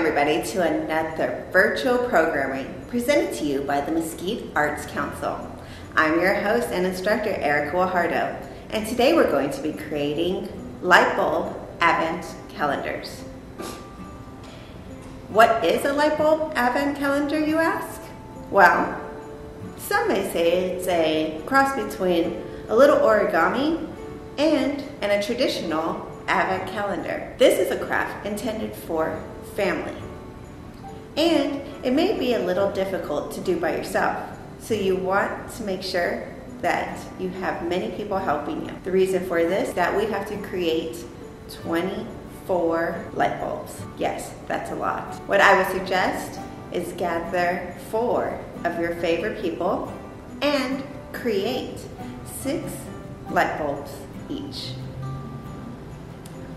everybody to another virtual programming presented to you by the Mesquite Arts Council. I'm your host and instructor, Erica Guajardo, and today we're going to be creating Lightbulb Advent Calendars. What is a Lightbulb Advent Calendar, you ask? Well, some may say it's a cross between a little origami and a traditional Advent calendar. This is a craft intended for family, and it may be a little difficult to do by yourself, so you want to make sure that you have many people helping you. The reason for this is that we have to create 24 light bulbs. Yes, that's a lot. What I would suggest is gather 4 of your favorite people and create 6 light bulbs each.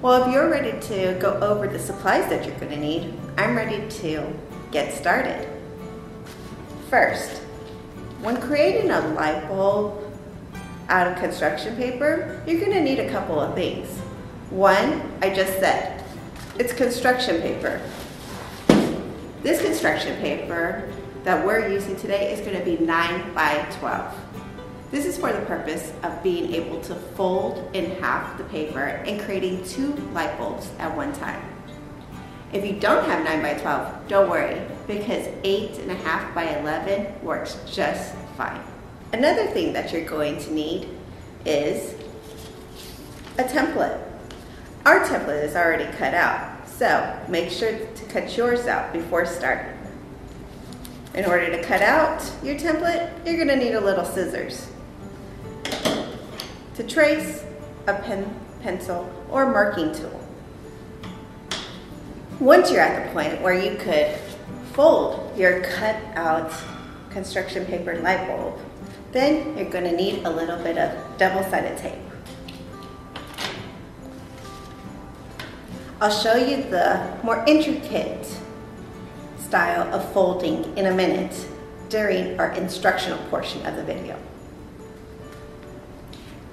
Well, if you're ready to go over the supplies that you're going to need, I'm ready to get started. First, when creating a light bulb out of construction paper, you're going to need a couple of things. One, I just said, it's construction paper. This construction paper that we're using today is going to be 9 by 12. This is for the purpose of being able to fold in half the paper and creating 2 light bulbs at one time. If you don't have 9 by 12, don't worry, because 8.5 by 11 works just fine. Another thing that you're going to need is a template. Our template is already cut out, so make sure to cut yours out before starting. In order to cut out your template, you're going to need a little scissors. To trace, a pen, pencil, or marking tool. Once you're at the point where you could fold your cut out construction paper light bulb, then you're going to need a little bit of double-sided tape. I'll show you the more intricate style of folding in a minute during our instructional portion of the video.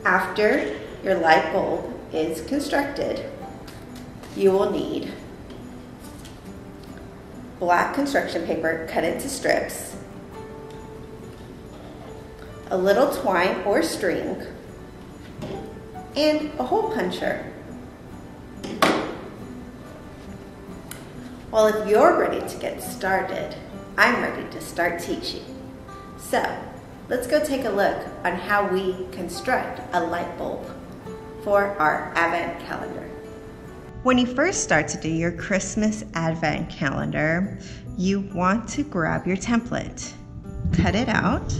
After your light bulb is constructed, you will need black construction paper cut into strips, a little twine or string, and a hole puncher. Well, if you're ready to get started, I'm ready to start teaching. So, let's go take a look on how we construct a light bulb for our Advent calendar. When you first start to do your Christmas Advent calendar, you want to grab your template, cut it out,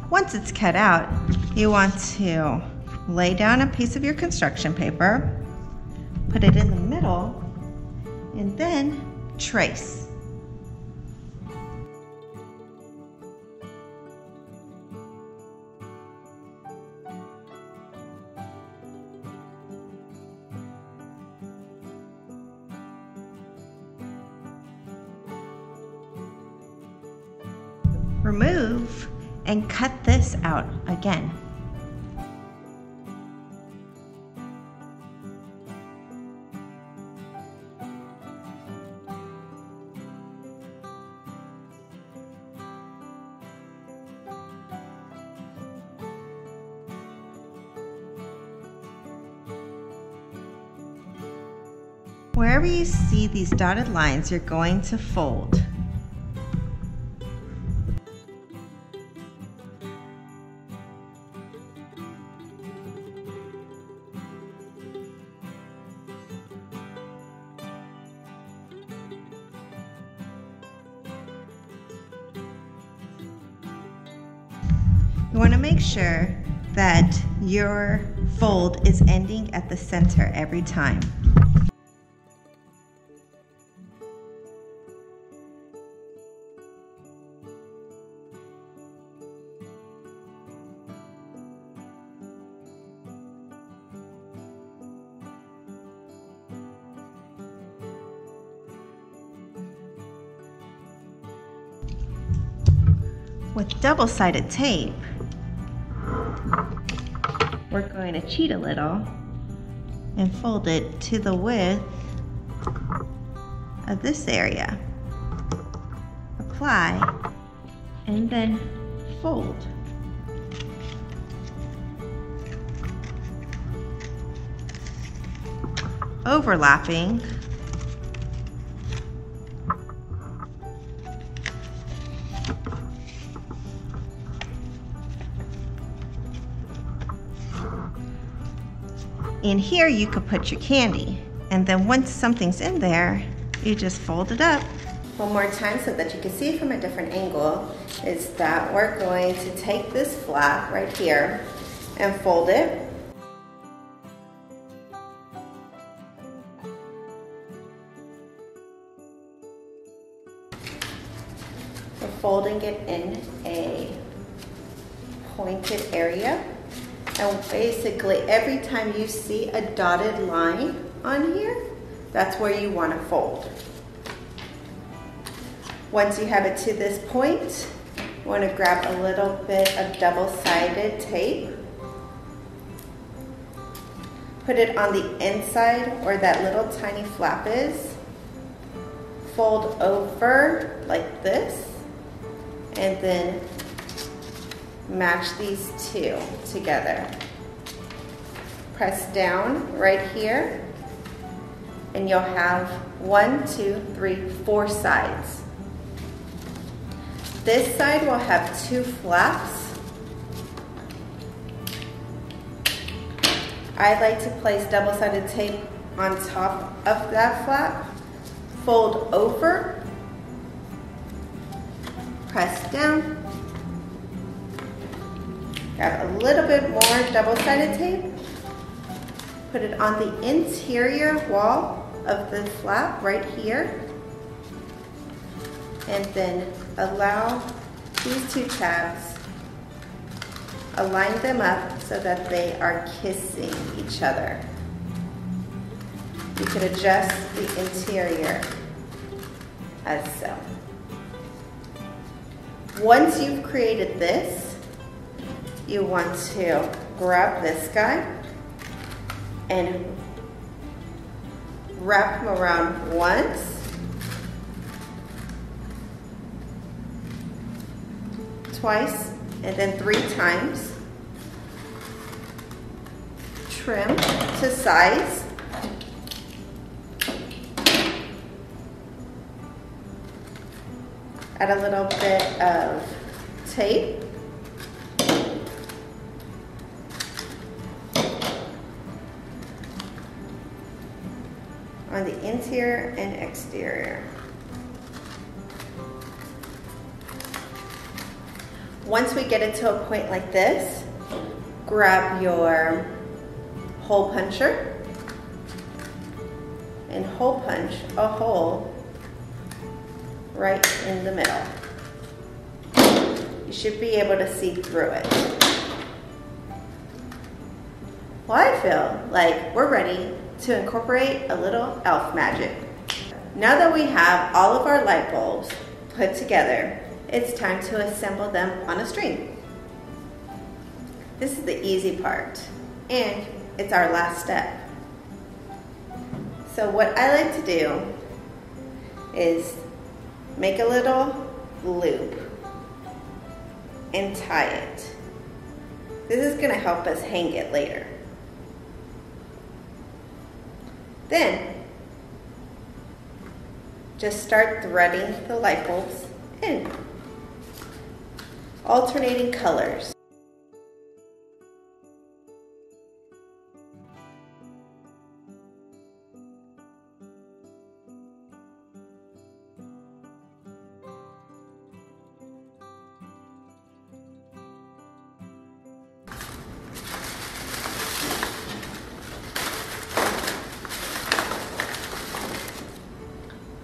once it's cut out, you want to lay down a piece of your construction paper, put it in the middle, and then trace. Remove and cut this out again. Wherever you see these dotted lines, you're going to fold. You want to make sure that your fold is ending at the center every time. With double-sided tape, we're going to cheat a little and fold it to the width of this area. Apply and then fold. Overlapping. In here you could put your candy, and then once something's in there, you just fold it up. One more time so that you can see from a different angle is that we're going to take this flap right here and fold it. We're folding it in a pointed area. And basically every time you see a dotted line on here, that's where you want to fold. Once you have it to this point, you want to grab a little bit of double-sided tape. Put it on the inside where that little tiny flap is. Fold over like this, and then match these two together. Press down right here, and you'll have 1, 2, 3, 4 sides. This side will have 2 flaps. I like to place double-sided tape on top of that flap, fold over, press down, grab a little bit more double-sided tape, put it on the interior wall of the flap right here, and then allow these 2 tabs, align them up so that they are kissing each other. You could adjust the interior as so. Once you've created this, you want to grab this guy and wrap him around once, twice, and then 3 times. Trim to size. Add a little bit of tape. On the interior and exterior. Once we get it to a point like this, grab your hole puncher and hole punch a hole right in the middle. You should be able to see through it. Well, I feel like we're ready to incorporate a little elf magic. Now that we have all of our light bulbs put together, it's time to assemble them on a string. This is the easy part, and it's our last step. So what I like to do is make a little loop and tie it. This is going to help us hang it later. Then, just start threading the light bulbs in, alternating colors.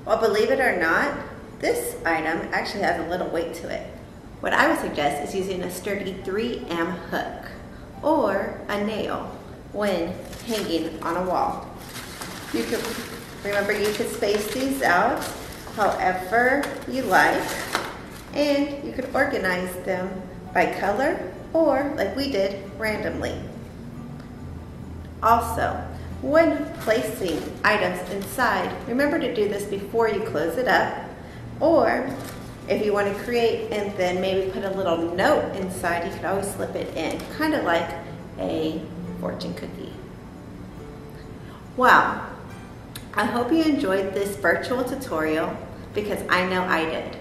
Well, believe it or not, this item actually has a little weight to it. What I would suggest is using a sturdy 3M hook or a nail when hanging on a wall. You could, remember, you could space these out however you like, And you could organize them by color or, like we did, randomly. Also, when placing items inside, remember to do this before you close it up, or if you want to create and then maybe put a little note inside, you could always slip it in, kind of like a fortune cookie. Well, I hope you enjoyed this virtual tutorial because I know I did.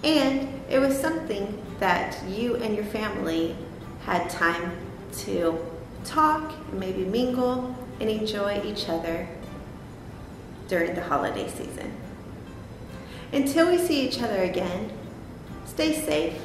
And it was something that you and your family had time to talk, maybe mingle, and enjoy each other during the holiday season. Until we see each other again, stay safe